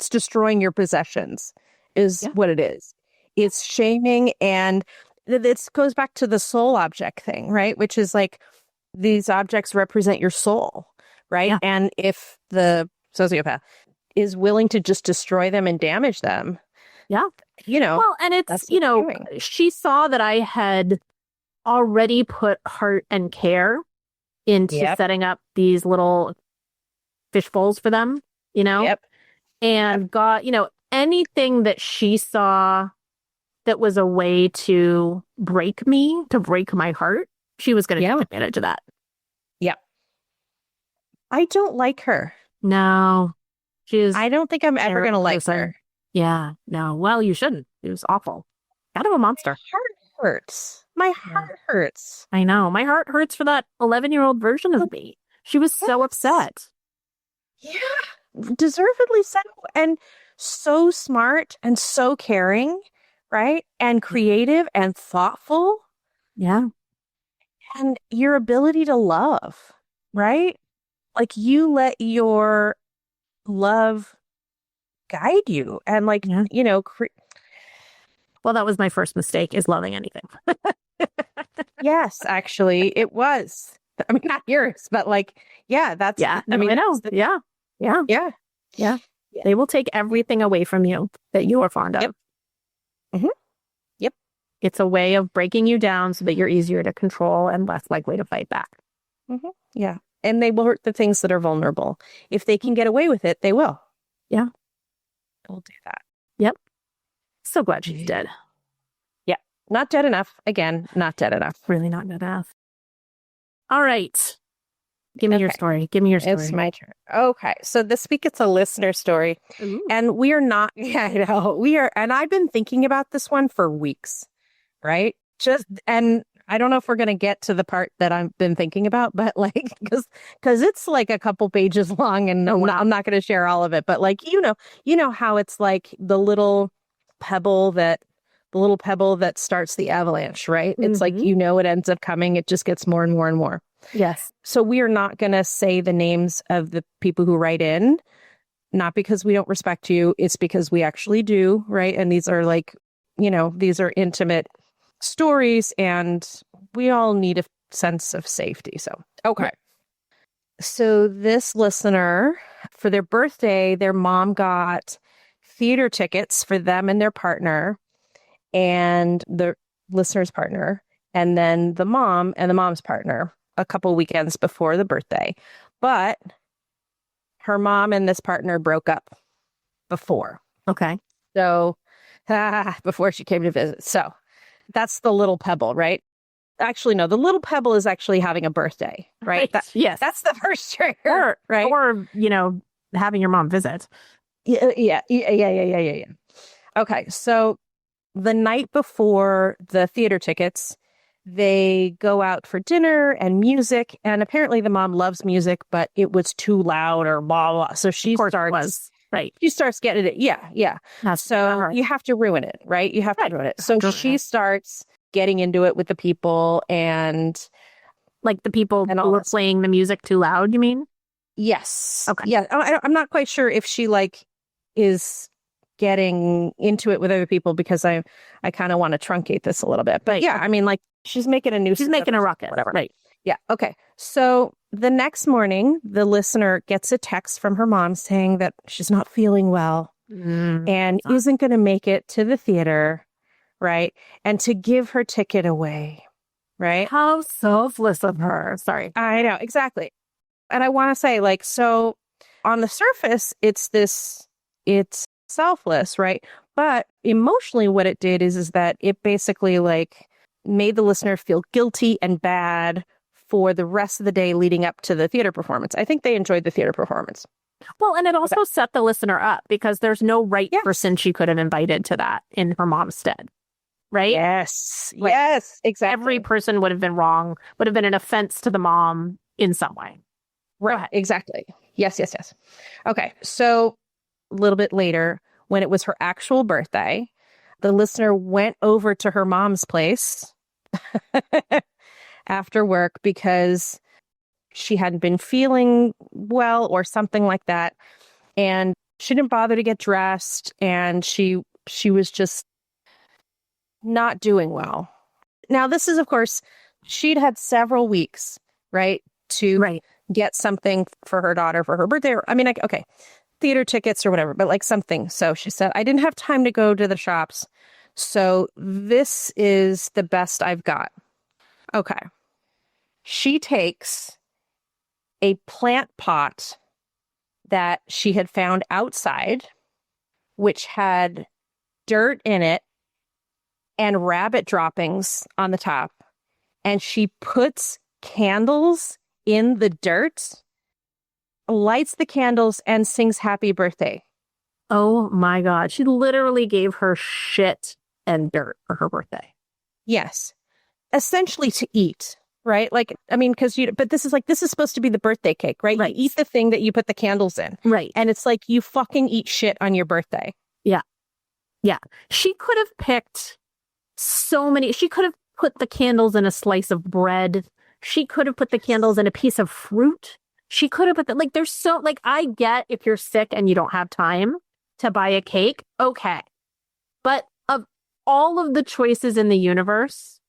destroying your possessions is what it is. It's shaming, and this goes back to the soul object thing, right? Which is like these objects represent your soul, right? Yeah. And if the sociopath is willing to just destroy them and damage them, well, and it's, she saw that I had already put heart and care into setting up these little fish bowls for them, and got, anything that she saw that was a way to break me, to break my heart, she was going to take advantage of that. Yeah. I don't like her. No. I don't think I'm ever going to like her. Yeah. No. Well, you shouldn't. It was awful. Kind of a monster. My heart hurts. My heart hurts. I know. My heart hurts for that 11-year-old version of me. She was so upset. Yeah. Deservedly so. And so smart and so caring, right? And creative and thoughtful. Yeah. And your ability to love, right? Like you let your love guide you and like, Yeah. you know, Well, that was my first mistake, is loving anything. yes, actually it was. I mean, not yours, but like, yeah, that's, Yeah. I mean, I know. Yeah. Yeah. yeah. Yeah. They will take everything away from you that you are fond of. Yep. Mhm. Yep. It's a way of breaking you down so that you're easier to control and less likely to fight back. Yeah. And they will hurt the things that are vulnerable. If they can get away with it, they will. Yeah. They'll do that. Yep. So glad she's dead. Yeah. Not dead enough. Again, not dead enough. Really not good enough. All right. Give me your story. Give me your story. It's my turn. Okay. So this week it's a listener story. Ooh. And we are not, yeah, I know. We are, and I've been thinking about this one for weeks, right? And I don't know if we're going to get to the part that I've been thinking about, but like, because it's like a couple pages long and I'm not going to share all of it, but like, you know how it's like the little pebble that starts the avalanche, right? It's like, it ends up coming. It just gets more and more and more. Yes. So we are not going to say the names of the people who write in, not because we don't respect you. It's because we actually do, right? And these are like, these are intimate stories and we all need a sense of safety. So, okay. Right. So this listener, for their birthday, their mom got theater tickets for them and their partner and the listener's partner, and then the mom and the mom's partner a couple weekends before the birthday. But her mom and this partner broke up before. Okay. So before she came to visit. So that's the little pebble, right? Actually, no, the little pebble is actually having a birthday, right? Yes. That's the first trigger, right? Or, having your mom visit. Yeah. Okay. So the night before the theater tickets, they go out for dinner and music. And apparently the mom loves music, but it was too loud or blah, blah. So she starts getting it. Yeah. So you have to ruin it, right? You have to ruin it. So she starts getting into it with the people and like the people who were playing the music too loud, you mean? Yes. Okay. Yeah. I'm not quite sure if she is getting into it with other people because I kind of want to truncate this a little bit. But yeah, I mean, like she's making a nuisance. She's making a ruckus. Whatever. Right. Yeah. Okay. So the next morning, the listener gets a text from her mom saying that she's not feeling well and isn't going to make it to the theater. Right. And to give her ticket away. Right. How selfless of her. Sorry. I know. Exactly. And I want to say, like, so on the surface, it's selfless, right? But emotionally, what it did is that it basically like made the listener feel guilty and bad for the rest of the day leading up to the theater performance. I think they enjoyed the theater performance. Well, and it also set the listener up because there's no right person she could have invited to that in her mom's stead. Right? Yes. Like, yes, exactly. Every person would have been wrong, would have been an offense to the mom in some way. Right. Exactly. Yes. Okay. So a little bit later, when it was her actual birthday, the listener went over to her mom's place after work because she hadn't been feeling well or something like that. And she didn't bother to get dressed. And she was just not doing well. Now, this is, of course, she'd had several weeks, right, to get something for her daughter for her birthday. I mean, okay, theater tickets or whatever, but like something. So she said, I didn't have time to go to the shops. So this is the best I've got. Okay. She takes a plant pot that she had found outside, which had dirt in it and rabbit droppings on the top. And she puts candles in the dirt, lights the candles, and sings happy birthday. Oh my God. She literally gave her shit and dirt for her birthday. Yes. Essentially to eat, right? Like, I mean, but this is supposed to be the birthday cake, right? You eat the thing that you put the candles in. Right. And it's like you fucking eat shit on your birthday. Yeah. Yeah. She could have picked so many. She could have put the candles in a slice of bread. She could have put the candles in a piece of fruit. She could have put the, like, there's so, like, I get if you're sick and you don't have time to buy a cake. Okay. But of all of the choices in the universe,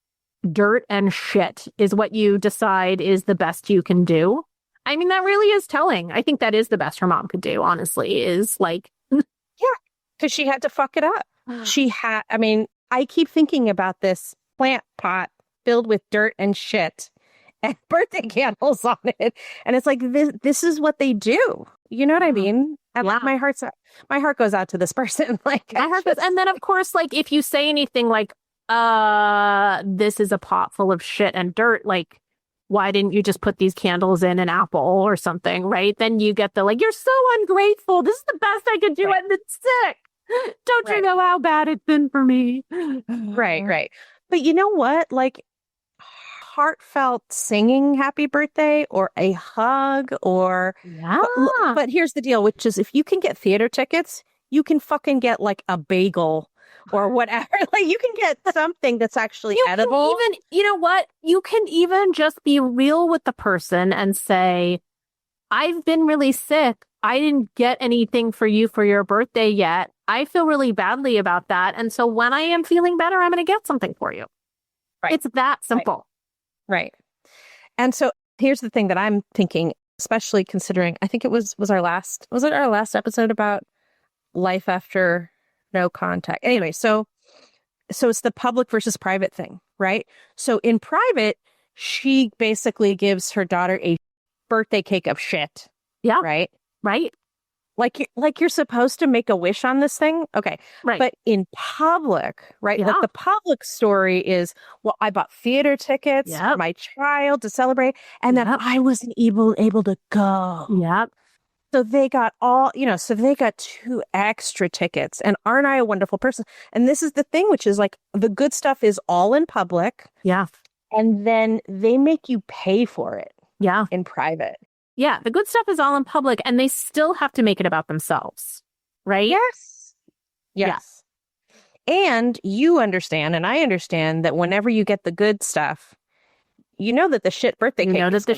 dirt and shit is what you decide is the best you can do. I mean, that really is telling. I think that is the best her mom could do, honestly, is like. Yeah, because she had to fuck it up. I mean, I keep thinking about this plant pot filled with dirt and shit and birthday candles on it. And it's like, this is what they do. You know what I mean? And Yeah. my heart goes out to this person. Like, My heart goes, and then of course, like, if you say anything like, this is a pot full of shit and dirt, like, why didn't you just put these candles in an apple or something, right? Then you get the, like, you're so ungrateful. This is the best I could do. Right. I've been sick. Don't you know how bad it's been for me? Right. But you know what? Like, heartfelt singing happy birthday or a hug or Yeah. but here's the deal, which is if you can get theater tickets, you can fucking get like a bagel or whatever. Like, you can get something that's actually edible. Even, you know what? You can even just be real with the person and say, I've been really sick. I didn't get anything for you for your birthday yet. I feel really badly about that. And so when I am feeling better, I'm going to get something for you. Right. It's that simple. Right. And so here's the thing that I'm thinking, especially considering, I think it was our last episode about life after no contact. Anyway, so it's the public versus private thing, right? So in private, she basically gives her daughter a birthday cake of shit. Yeah. Right. Right. Like you're supposed to make a wish on this thing. Okay. Right. But in public, right? Yeah. Like the public story is, well, I bought theater tickets for my child to celebrate, and then I wasn't able to go. Yep. So they got so they got 2 extra tickets. And aren't I a wonderful person? And this is the thing, which is like the good stuff is all in public. Yeah. And then they make you pay for it. Yeah. In private. Yeah. The good stuff is all in public and they still have to make it about themselves. Right? Yes. Yeah. And you understand, and I understand that whenever you get the good stuff, you know that the shit birthday cake is the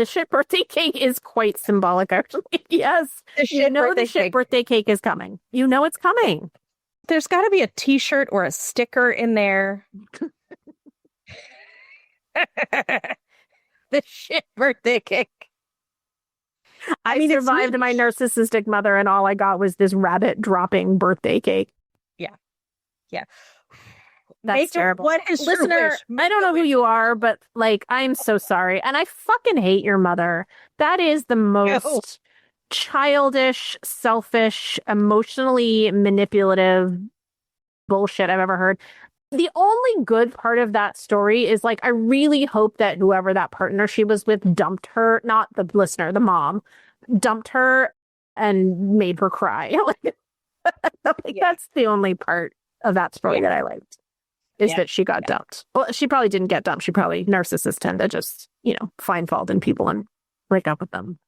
shit birthday cake is quite symbolic, actually. Yes. The shit birthday cake is coming. You know it's coming. There's got to be a t-shirt or a sticker in there. The shit birthday cake. I mean, survived my narcissistic mother and all I got was this rabbit dropping birthday cake. Yeah. That's terrible. What is Listener, I don't know who you are, but like, I'm so sorry. And I fucking hate your mother. That is the most childish, selfish, emotionally manipulative bullshit I've ever heard. The only good part of that story is like, I really hope that whoever that partner she was with dumped her, not the listener, the mom, dumped her and made her cry. That's the only part of that story that I liked. Is that she got dumped. Well, she probably didn't get dumped. Narcissists tend to just, find fault in people and break up with them.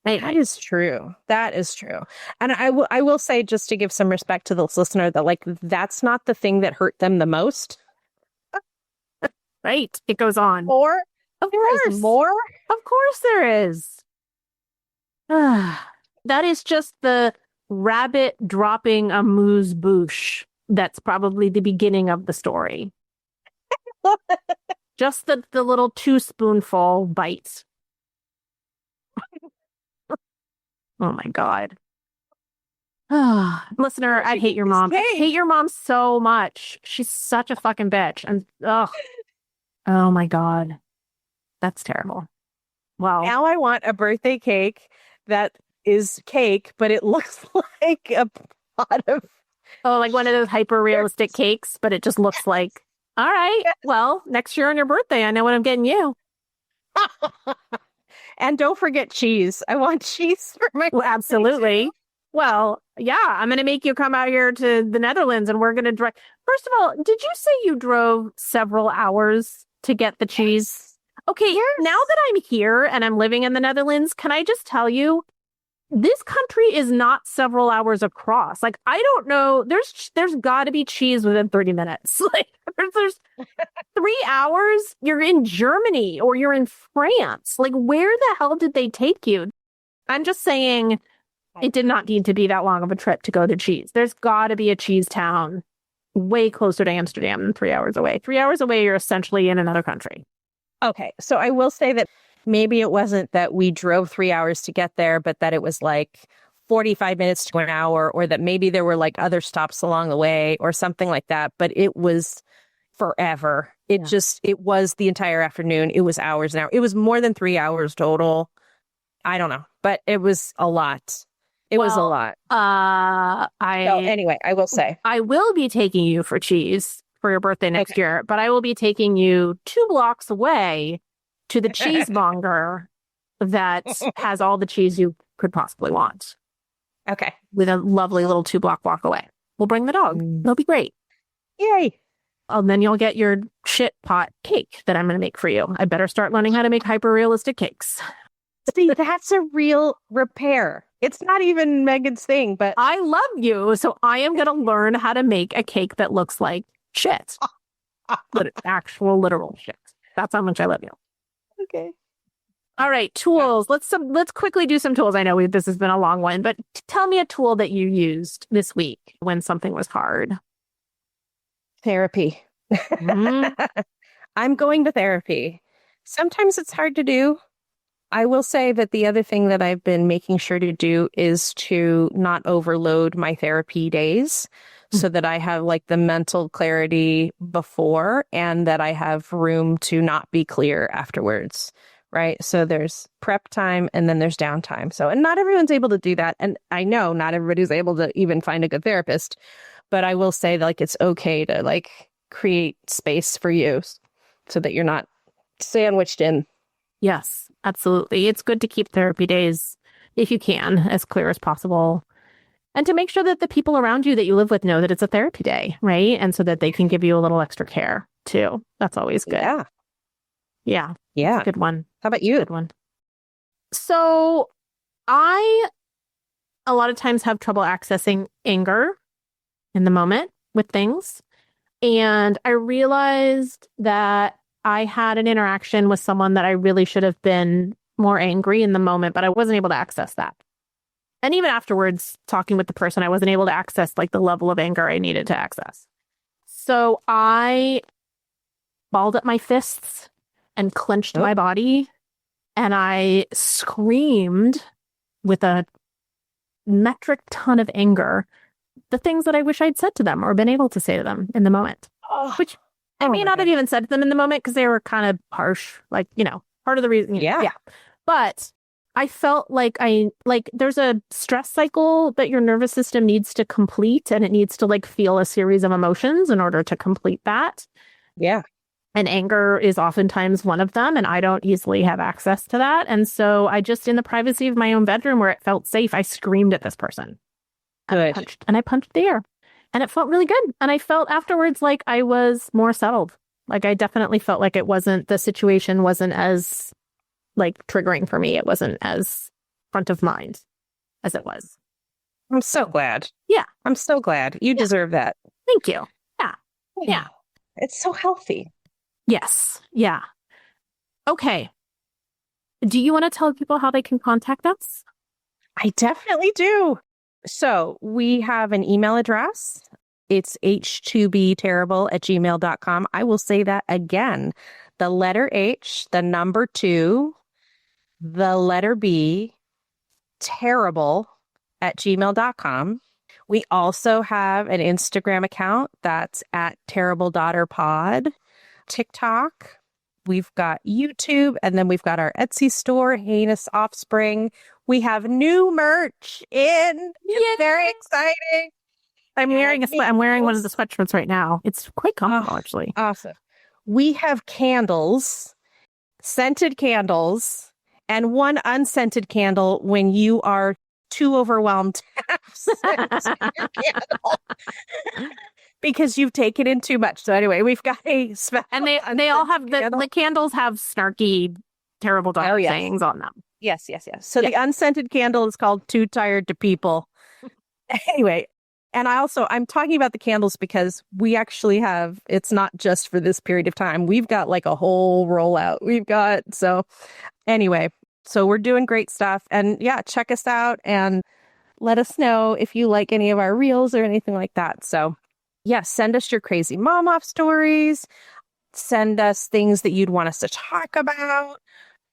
Anyway. That is true. And I will say, just to give some respect to this listener, that like, that's not the thing that hurt them the most. Right. It goes on. Or, of course. More? Of course there is. That is just the rabbit dropping a moose bouche. That's probably the beginning of the story. Just the little 2-spoonful bite. Oh my God. Listener, I hate your mom. I hate your mom so much. She's such a fucking bitch. And oh my God. That's terrible. Wow. Now I want a birthday cake that is cake, but it looks like a pot of... Oh, like one of those hyper realistic cakes, but it just looks like, all right, well, next year on your birthday, I know what I'm getting you. And don't forget cheese. I want cheese for my birthday. Absolutely. Well, yeah, I'm going to make you come out here to the Netherlands and we're going to drive. First of all, did you say you drove several hours to get the cheese? Okay, now that I'm here and I'm living in the Netherlands, can I just tell you, this country is not several hours across. Like, I don't know. There's got to be cheese within 30 minutes. Like, there's 3 hours. You're in Germany or you're in France. Like, where the hell did they take you? I'm just saying it did not need to be that long of a trip to go to cheese. There's got to be a cheese town way closer to Amsterdam than 3 hours away. 3 hours away, you're essentially in another country. Okay. So I will say that maybe it wasn't that we drove 3 hours to get there, but that it was like 45 minutes to an hour, or that maybe there were like other stops along the way or something like that. But it was forever. It was the entire afternoon. It was hours and hours. It was more than 3 hours total. I don't know, but it was a lot. It was a lot. Anyway, I will say I will be taking you for cheese for your birthday next year, but I will be taking you 2 blocks away to the cheesemonger that has all the cheese you could possibly want. Okay. With a lovely little 2 block walk away. We'll bring the dog. It'll be great. Yay. And then you'll get your shit pot cake that I'm going to make for you. I better start learning how to make hyper-realistic cakes. See, that's a real repair. It's not even Megan's thing, but I love you, so I am going to learn how to make a cake that looks like shit. Actual literal shit. That's how much I love you. Okay. All right, tools. Let's quickly do some tools. I know this has been a long one, but tell me a tool that you used this week when something was hard. Therapy. Mm-hmm. I'm going to therapy. Sometimes it's hard to do. I will say that the other thing that I've been making sure to do is to not overload my therapy days so that I have like the mental clarity before and that I have room to not be clear afterwards. Right. So there's prep time and then there's downtime. So, and not everyone's able to do that. And I know not everybody's able to even find a good therapist, but I will say that, like, it's okay to like create space for you so that you're not sandwiched in. Yes, absolutely. It's good to keep therapy days, if you can, as clear as possible. And to make sure that the people around you that you live with know that it's a therapy day, right? And so that they can give you a little extra care too. That's always good. Yeah. Yeah. Yeah. Good one. How about you? Good one. So I, a lot of times, have trouble accessing anger in the moment with things. And I realized that I had an interaction with someone that I really should have been more angry in the moment, but I wasn't able to access that. And even afterwards, talking with the person, I wasn't able to access like the level of anger I needed to access. So I balled up my fists and clenched my body, and I screamed with a metric ton of anger the things that I wish I'd said to them or been able to say to them in the moment, which I may not have even said to them in the moment because they were kind of harsh, like, you know, part of the reason. Yeah. But I felt like there's a stress cycle that your nervous system needs to complete, and it needs to like feel a series of emotions in order to complete that. Yeah. And anger is oftentimes one of them, and I don't easily have access to that. And so I just, in the privacy of my own bedroom where it felt safe, I screamed at this person. Good. I punched the air. And it felt really good. And I felt afterwards like I was more settled. Like I definitely felt like the situation wasn't as like triggering for me. It wasn't as front of mind as it was. I'm so glad. Yeah. I'm so glad. You deserve that. Thank you. Yeah. Yeah. It's so healthy. Yes. Yeah. Okay. Do you want to tell people how they can contact us? I definitely do. So we have an email address. It's h2bterrible@gmail.com. I will say that again. The letter H, the number 2, the letter B, terrible@gmail.com. We also have an Instagram account that's @terribledaughterpod. TikTok. We've got YouTube, and then we've got our Etsy store, Heinous Offspring. We have new merch in. It's very exciting. I'm wearing one of the sweatshirts right now. It's quite comfortable, actually. Awesome. We have candles, scented candles, and one unscented candle when you are too overwhelmed to have scent your candle. Because you've taken in too much. So anyway, we've got a special. And they all have the candles have snarky, terrible dog sayings on them. Yes. So the unscented candle is called Too Tired to People. Anyway, and I'm talking about the candles because we actually it's not just for this period of time. We've got like a whole rollout. Anyway, so we're doing great stuff. And yeah, check us out and let us know if you like any of our reels or anything like that. So yeah, send us your crazy mom off stories. Send us things that you'd want us to talk about.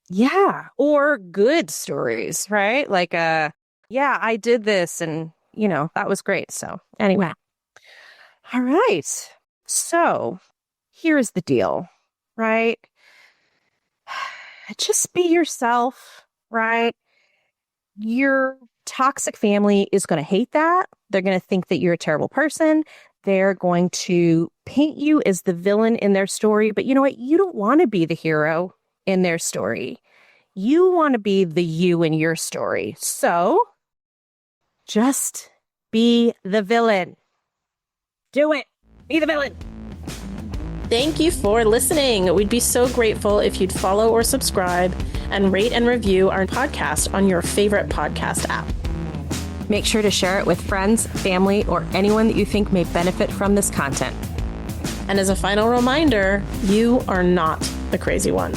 Yeah. Or good stories, right? Like, yeah, I did this and, that was great. So anyway. All right. So here's the deal, right? Just be yourself, right? Your toxic family is going to hate that. They're going to think that you're a terrible person. They're going to paint you as the villain in their story. But you know what? You don't want to be the hero in their story. You want to be the you in your story. So just be the villain. Do it. Be the villain. Thank you for listening. We'd be so grateful if you'd follow or subscribe and rate and review our podcast on your favorite podcast app. Make sure to share it with friends, family, or anyone that you think may benefit from this content. And as a final reminder, you are not the crazy one.